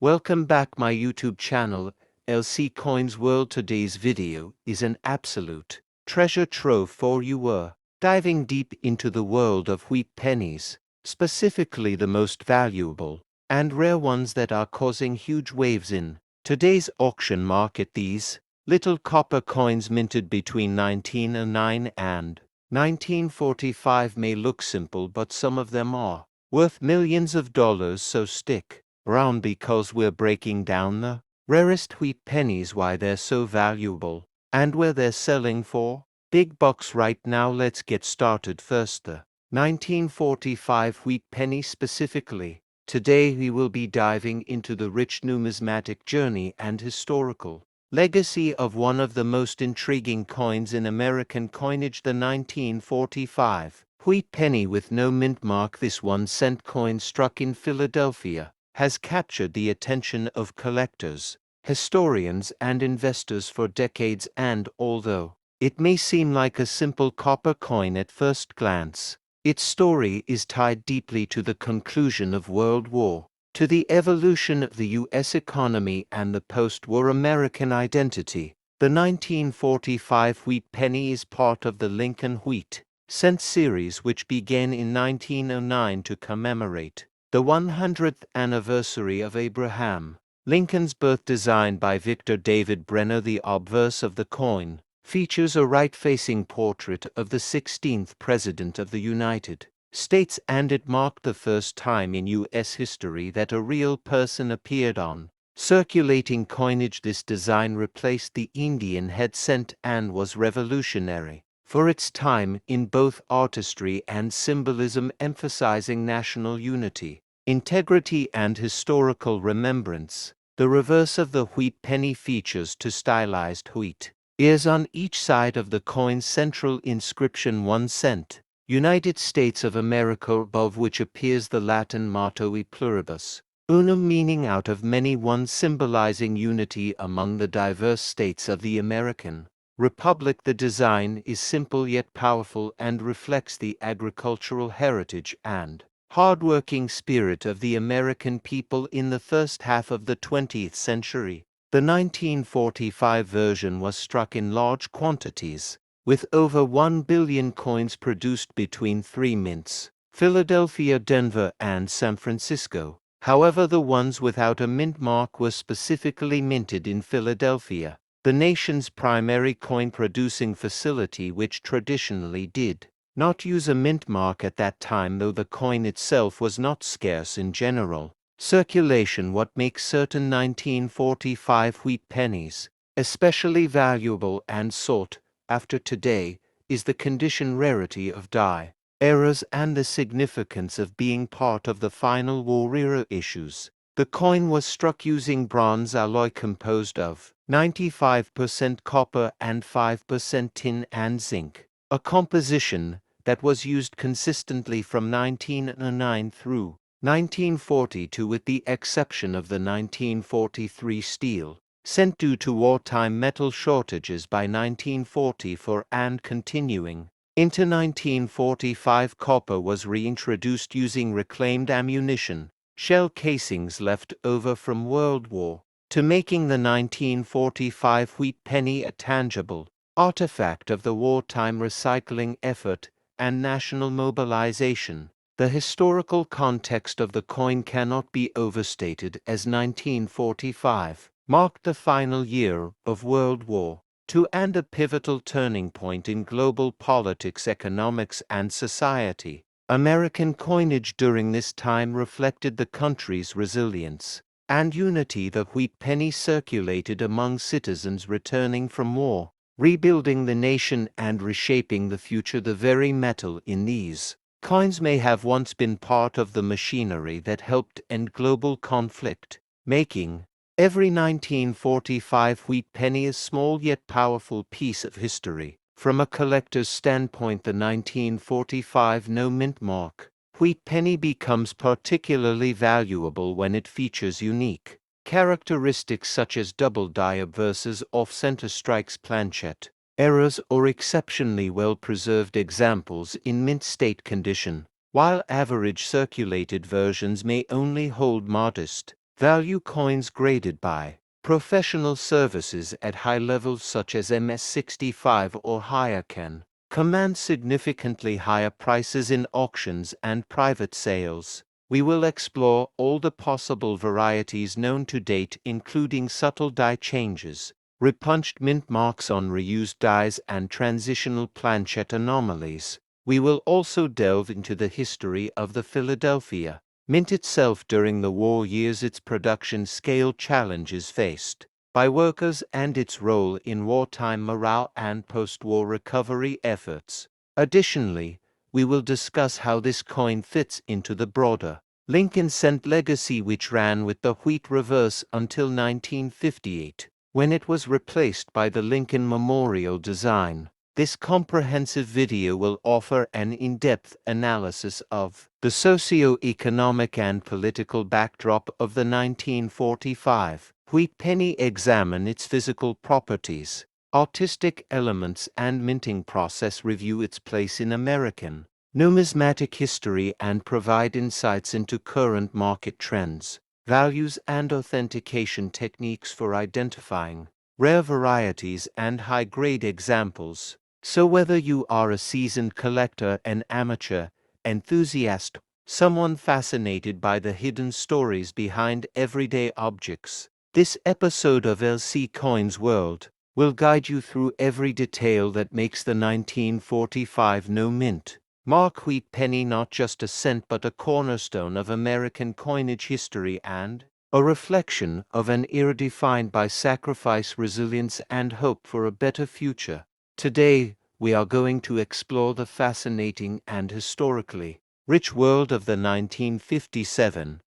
Welcome back my YouTube channel, LC Coins World. Today's video is an absolute treasure trove for you. We're diving deep into the world of wheat pennies, specifically the most valuable and rare ones that are causing huge waves in today's auction market. These little copper coins minted between 1909 and 1945 may look simple, but some of them are worth millions of dollars, so stick around because we're breaking down the rarest wheat pennies, why they're so valuable, and where they're selling for big bucks right now. Let's get started. First, the 1945 wheat penny specifically. Today we will be diving into the rich numismatic journey and historical legacy of one of the most intriguing coins in American coinage, the 1945 wheat penny with no mint mark. This 1-cent coin, struck in Philadelphia, has captured the attention of collectors, historians, and investors for decades, and although it may seem like a simple copper coin at first glance, its story is tied deeply to the conclusion of World War, to the evolution of the U.S. economy, and the post-war American identity. The 1945 wheat penny is part of the Lincoln Wheat Cent series, which began in 1909 to commemorate the 100th anniversary of Abraham Lincoln's birth. Designed by Victor David Brenner, the obverse of the coin features a right-facing portrait of the 16th President of the United States, and it marked the first time in U.S. history that a real person appeared on circulating coinage. This design replaced the Indian head cent and was revolutionary for its time in both artistry and symbolism, emphasizing national unity, integrity, and historical remembrance. The reverse of the wheat penny features two stylized wheat ears on each side of the coin's central inscription, 1 cent, United States of America, above which appears the Latin motto E pluribus unum, meaning out of many one, symbolizing unity among the diverse states of the American Republic. The design is simple yet powerful and reflects the agricultural heritage and hard-working spirit of the American people in the first half of the 20th century. The 1945 version was struck in large quantities, with over 1 billion coins produced between 3 mints, Philadelphia, Denver, and San Francisco. However, the ones without a mint mark were specifically minted in Philadelphia, the nation's primary coin-producing facility, which traditionally did not use a mint mark at that time, though the coin itself was not scarce in general circulation. What makes certain 1945 wheat pennies especially valuable and sought after today is the condition, rarity of die errors, and the significance of being part of the final war era issues. The coin was struck using bronze alloy composed of 95% copper and 5% tin and zinc, a composition that was used consistently from 1909 through 1942, with the exception of the 1943 steel cent due to wartime metal shortages by 1944, and continuing into 1945, copper was reintroduced using reclaimed ammunition shell casings left over from World War II, making the 1945 wheat penny a tangible artifact of the wartime recycling effort and national mobilization. The historical context of the coin cannot be overstated, as 1945 marked the final year of World War II and a pivotal turning point in global politics, economics, and society. American coinage during this time reflected the country's resilience and unity. The wheat penny circulated among citizens returning from war, rebuilding the nation and reshaping the future. The very metal in these coins may have once been part of the machinery that helped end global conflict, making every 1945 wheat penny a small yet powerful piece of history. From a collector's standpoint, the 1945 no mint mark wheat penny becomes particularly valuable when it features unique characteristics such as double die obverses, off-center strikes, planchet errors, or exceptionally well-preserved examples in mint state condition. While average circulated versions may only hold modest Value coins graded by professional services at high levels such as MS-65 or higher can command significantly higher prices in auctions and private sales. We will explore all the possible varieties known to date, including subtle die changes, repunched mint marks on reused dies, and transitional planchet anomalies. We will also delve into the history of the Philadelphia Mint itself during the war years, its production scale challenges faced by workers, and its role in wartime morale and post-war recovery efforts. Additionally, we will discuss how this coin fits into the broader Lincoln cent legacy, which ran with the wheat reverse until 1958, when it was replaced by the Lincoln Memorial design. This comprehensive video will offer an in-depth analysis of the socio-economic and political backdrop of the 1945 wheat penny, examine its physical properties, artistic elements, and minting process, review its place in American numismatic history, and provide insights into current market trends, values, and authentication techniques for identifying rare varieties and high-grade examples. So whether you are a seasoned collector, an amateur enthusiast, someone fascinated by the hidden stories behind everyday objects, this episode of LC Coins World will guide you through every detail that makes the 1945 no mint mark wheat penny not just a cent but a cornerstone of American coinage history and a reflection of an era defined by sacrifice, resilience, and hope for a better future. Today, we are going to explore the fascinating and historically rich world of the 1957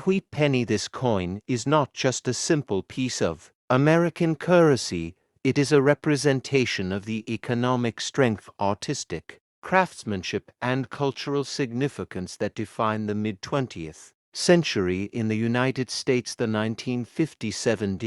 wheat penny. This coin is not just a simple piece of American currency, it is a representation of the economic strength, artistic craftsmanship, and cultural significance that define the mid-20th century in the United States. The 1957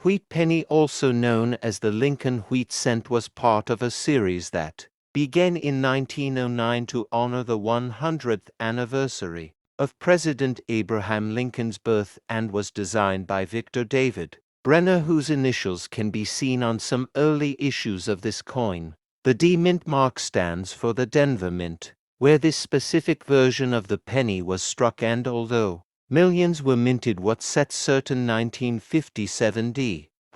wheat penny, also known as the Lincoln wheat cent, was part of a series that began in 1909 to honor the 100th anniversary of President Abraham Lincoln's birth and was designed by Victor David Brenner, whose initials can be seen on some early issues of this coin. The D mint mark stands for the Denver Mint, where this specific version of the penny was struck, and although millions were minted, what sets certain 1957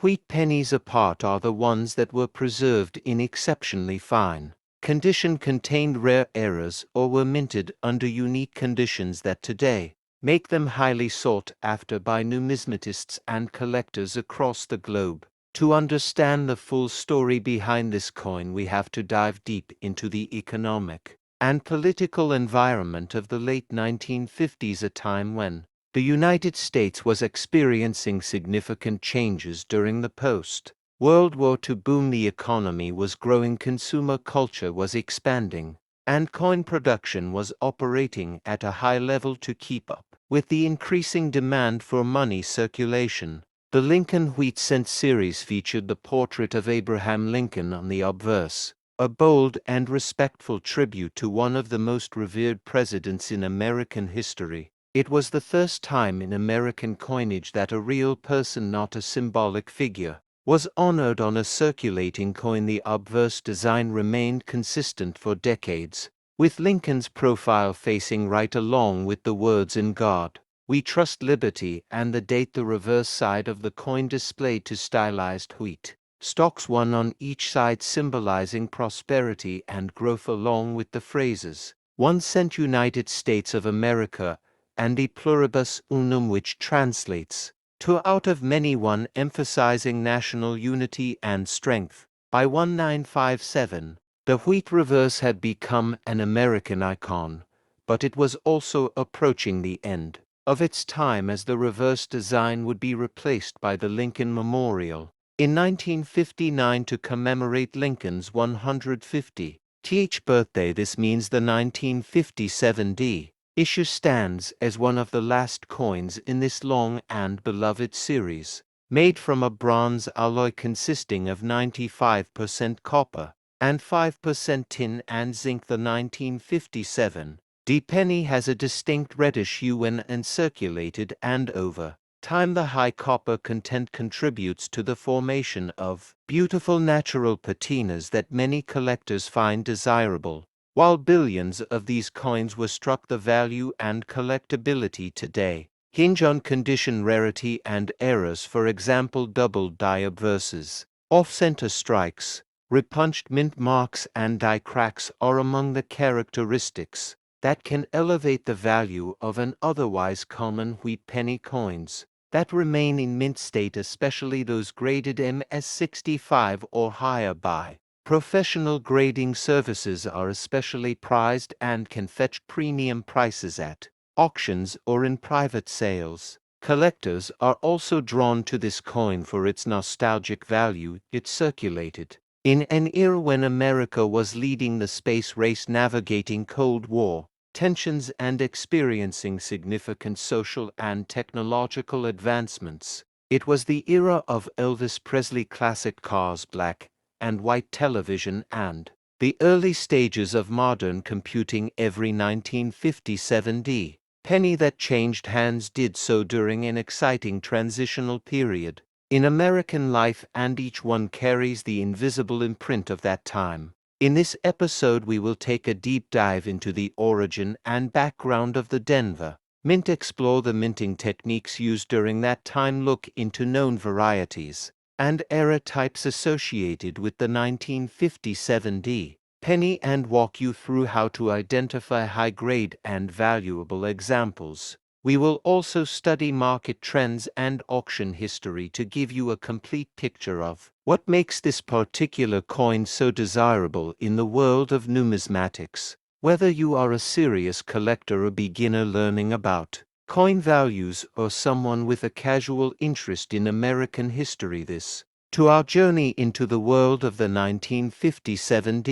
wheat pennies apart are the ones that were preserved in exceptionally fine condition, contained rare errors, or were minted under unique conditions that today make them highly sought after by numismatists and collectors across the globe. To understand the full story behind this coin, we have to dive deep into the economic and political environment of the late 1950s, a time when the United States was experiencing significant changes during the post-World War II boom. The economy was growing, consumer culture was expanding, and coin production was operating at a high level to keep up with the increasing demand for money circulation. The Lincoln Wheat Cent series featured the portrait of Abraham Lincoln on the obverse, a bold and respectful tribute to one of the most revered presidents in American history. It was the first time in American coinage that a real person, not a symbolic figure, was honored on a circulating coin. The obverse design remained consistent for decades, with Lincoln's profile facing right along with the words "In God We Trust," "Liberty," and the date. The reverse side of the coin displayed two stylized wheat stalks, one on each side, symbolizing prosperity and growth, along with the phrases "1 cent United States of America" and "E pluribus unum," which translates to "out of many one," emphasizing national unity and strength. By 1957, the wheat reverse had become an American icon, but it was also approaching the end of its time, as the reverse design would be replaced by the Lincoln Memorial in 1959 to commemorate Lincoln's 150th birthday. This means the 1957 issue stands as one of the last coins in this long and beloved series, made from a bronze alloy consisting of 95% copper and 5% tin and zinc. The 1957 penny has a distinct reddish hue when uncirculated and over Time. The high copper content contributes to the formation of beautiful natural patinas that many collectors find desirable. While billions of these coins were struck, the value and collectability today hinge on condition, rarity, and errors. For example, double die obverses, off-center strikes, repunched mint marks, and die cracks are among the characteristics that can elevate the value of an otherwise common wheat penny coins that remain in mint state, especially those graded MS65 or higher by professional grading services, are especially prized and can fetch premium prices at auctions or in private sales. Collectors are also drawn to this coin for its nostalgic value. It circulated in an era when America was leading the space race, navigating Cold War tensions and experiencing significant social and technological advancements. It was the era of Elvis Presley classic cars, black and white television, and the early stages of modern computing. Every 1957 penny that changed hands did so during an exciting transitional period in American life, and each one carries the invisible imprint of that time. In this episode, we will take a deep dive into the origin and background of the Denver mint, explore the minting techniques used during that time, look into known varieties and era types associated with the 1957 penny, and walk you through how to identify high-grade and valuable examples. We will also study market trends and auction history to give you a complete picture of what makes this particular coin so desirable in the world of numismatics. Whether you are a serious collector or beginner learning about coin values, or someone with a casual interest in American history, this to our journey into the world of the 1957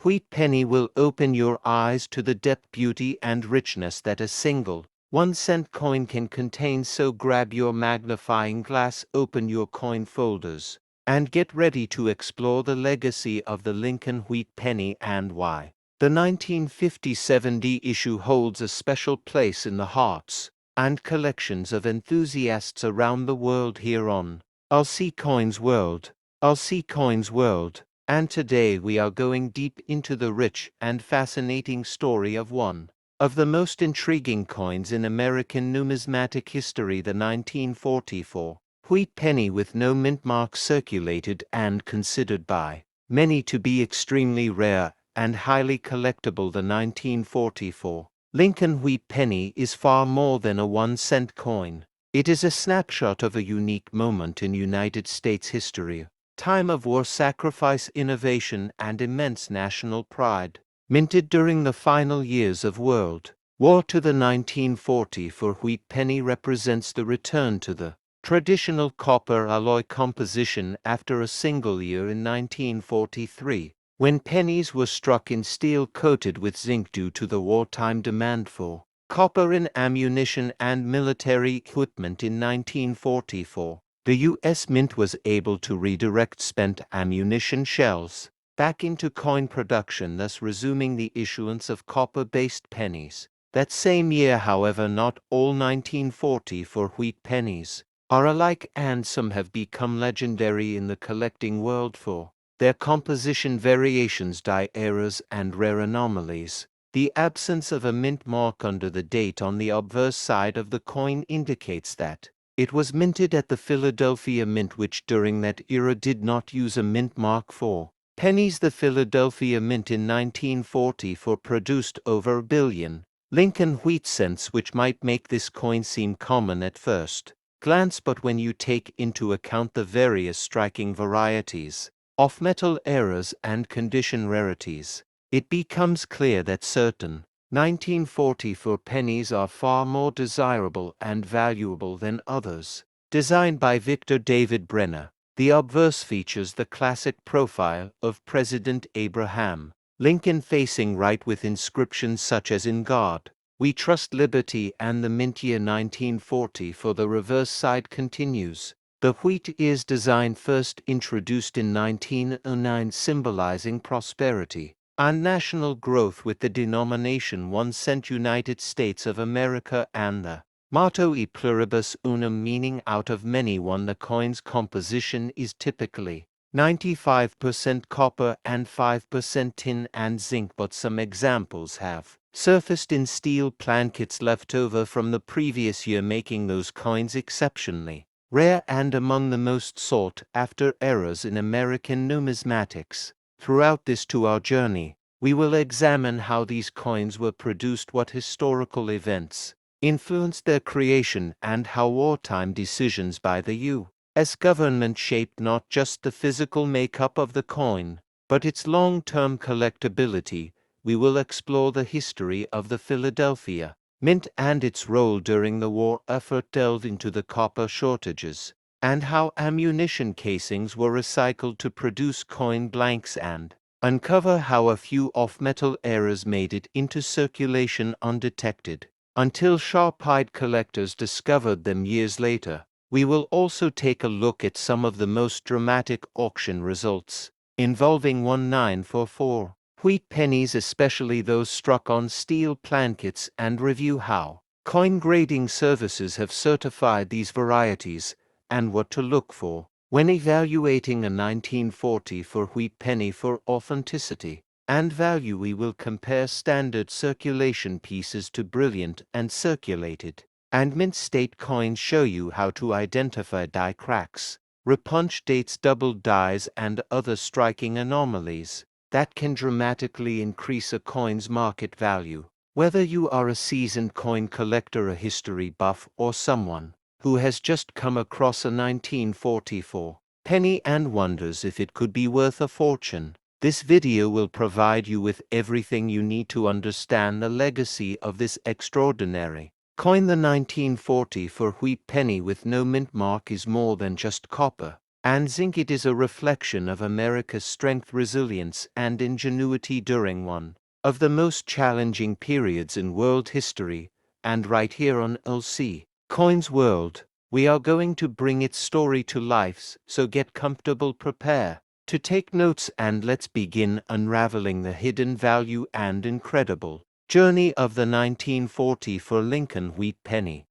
wheat penny will open your eyes to the depth, beauty, and richness that a single 1-cent coin can contain. So grab your magnifying glass, open your coin folders, and get ready to explore the legacy of the Lincoln wheat penny and why the 1957 issue holds a special place in the hearts and collections of enthusiasts around the world. Here on LC Coins World, LC Coins World, and today we are going deep into the rich and fascinating story of one of the most intriguing coins in American numismatic history, the 1944 wheat penny with no mint mark, circulated and considered by many to be extremely rare and highly collectible. The 1944 Lincoln wheat penny is far more than a 1-cent coin. It is a snapshot of a unique moment in United States history, time of war, sacrifice, innovation, and immense national pride. Minted during the final years of World War II, the 1944 wheat penny represents the return to the traditional copper alloy composition after a single year in 1943, when pennies were struck in steel coated with zinc due to the wartime demand for copper in ammunition and military equipment. In 1944, the U.S. Mint was able to redirect spent ammunition shells back into coin production, thus resuming the issuance of copper-based pennies. That same year, however, not all 1944 wheat pennies are alike, and some have become legendary in the collecting world for their composition variations, die errors, and rare anomalies. The absence of a mint mark under the date on the obverse side of the coin indicates that it was minted at the Philadelphia Mint, which during that era did not use a mint mark for pennies. The Philadelphia Mint in 1944 produced over a billion Lincoln wheat cents, which might make this coin seem common at first glance, but when you take into account the various striking varieties of metal errors and condition rarities, it becomes clear that certain 1944 pennies are far more desirable and valuable than others. Designed by Victor David Brenner, the obverse features the classic profile of President Abraham Lincoln facing right, with inscriptions such as "In God We Trust," "Liberty," and the mint year 1940. For the reverse side continues. The wheat ears design, first introduced in 1909, symbolizing prosperity and national growth, with the denomination 1 cent, United States of America, and the Motto e pluribus unum, meaning out of many one. The coin's composition is typically 95% copper and 5% tin and zinc, but some examples have surfaced in steel plankets left over from the previous year, making those coins exceptionally rare and among the most sought after errors in American numismatics. Throughout this 2-hour journey, we will examine how these coins were produced, what historical events influenced their creation, and how wartime decisions by the U.S. government shaped not just the physical makeup of the coin, but its long-term collectability. We will explore the history of the Philadelphia Mint and its role during the war effort, delve into the copper shortages, and how ammunition casings were recycled to produce coin blanks, and uncover how a few off-metal errors made it into circulation undetected until sharp-eyed collectors discovered them years later. We will also take a look at some of the most dramatic auction results involving 1944 wheat pennies, especially those struck on steel plankets, and review how coin grading services have certified these varieties and what to look for when evaluating a 1944 wheat penny for authenticity and value. We will compare standard circulation pieces to brilliant and circulated and mint state coins, show you how to identify die cracks, repunch dates, double dies, and other striking anomalies that can dramatically increase a coin's market value. Whether you are a seasoned coin collector, a history buff, or someone who has just come across a 1944 penny and wonders if it could be worth a fortune, this video will provide you with everything you need to understand the legacy of this extraordinary coin. The 1944 wheat penny with no mint mark is more than just copper and zinc. It is a reflection of America's strength, resilience, and ingenuity during one of the most challenging periods in world history. And right here on LC Coins World, we are going to bring its story to life, so get comfortable, prepare to take notes, and let's begin unraveling the hidden value and incredible journey of the 1944 Lincoln wheat penny.